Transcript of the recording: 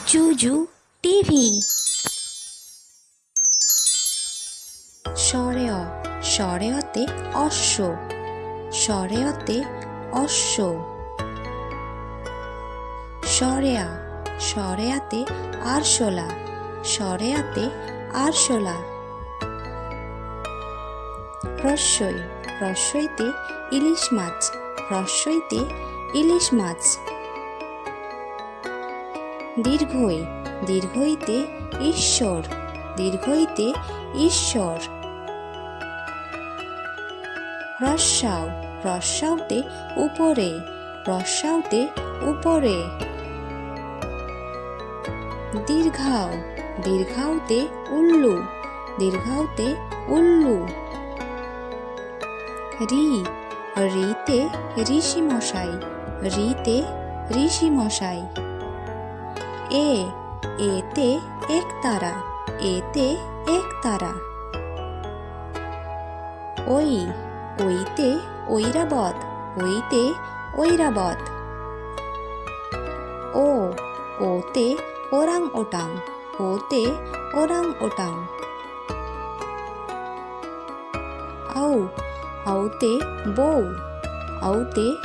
জুজু TV. স্বরেয়তে অশ্ব, স্বরেয়তে অশ্ব। স্বরেয়াতে আরশোলা, স্বরেয়াতে আরশোলা। রস্বইতে ইলিশ মাছ, রস্বইতে ইলিশ মাছ। দীর্ঘইতে ঈশ্বর, দীর্ঘইতে ঈশ্বর। রস্যাউতে উপরে, রস্যাউতে উপরে। দীর্ঘাউতে উল্লু, দীর্ঘাউতে উল্লু। রিতে ঋষিমশাই, রিতে ঋষিমশাই। এতে একতারা, এতে একতারা। ওইতে ঐরাবত, ওইতে ঐরাবত। ওতে ওরাং ওটাং, ওতে ওরাং ওটাং। আউতে বউ, আউতে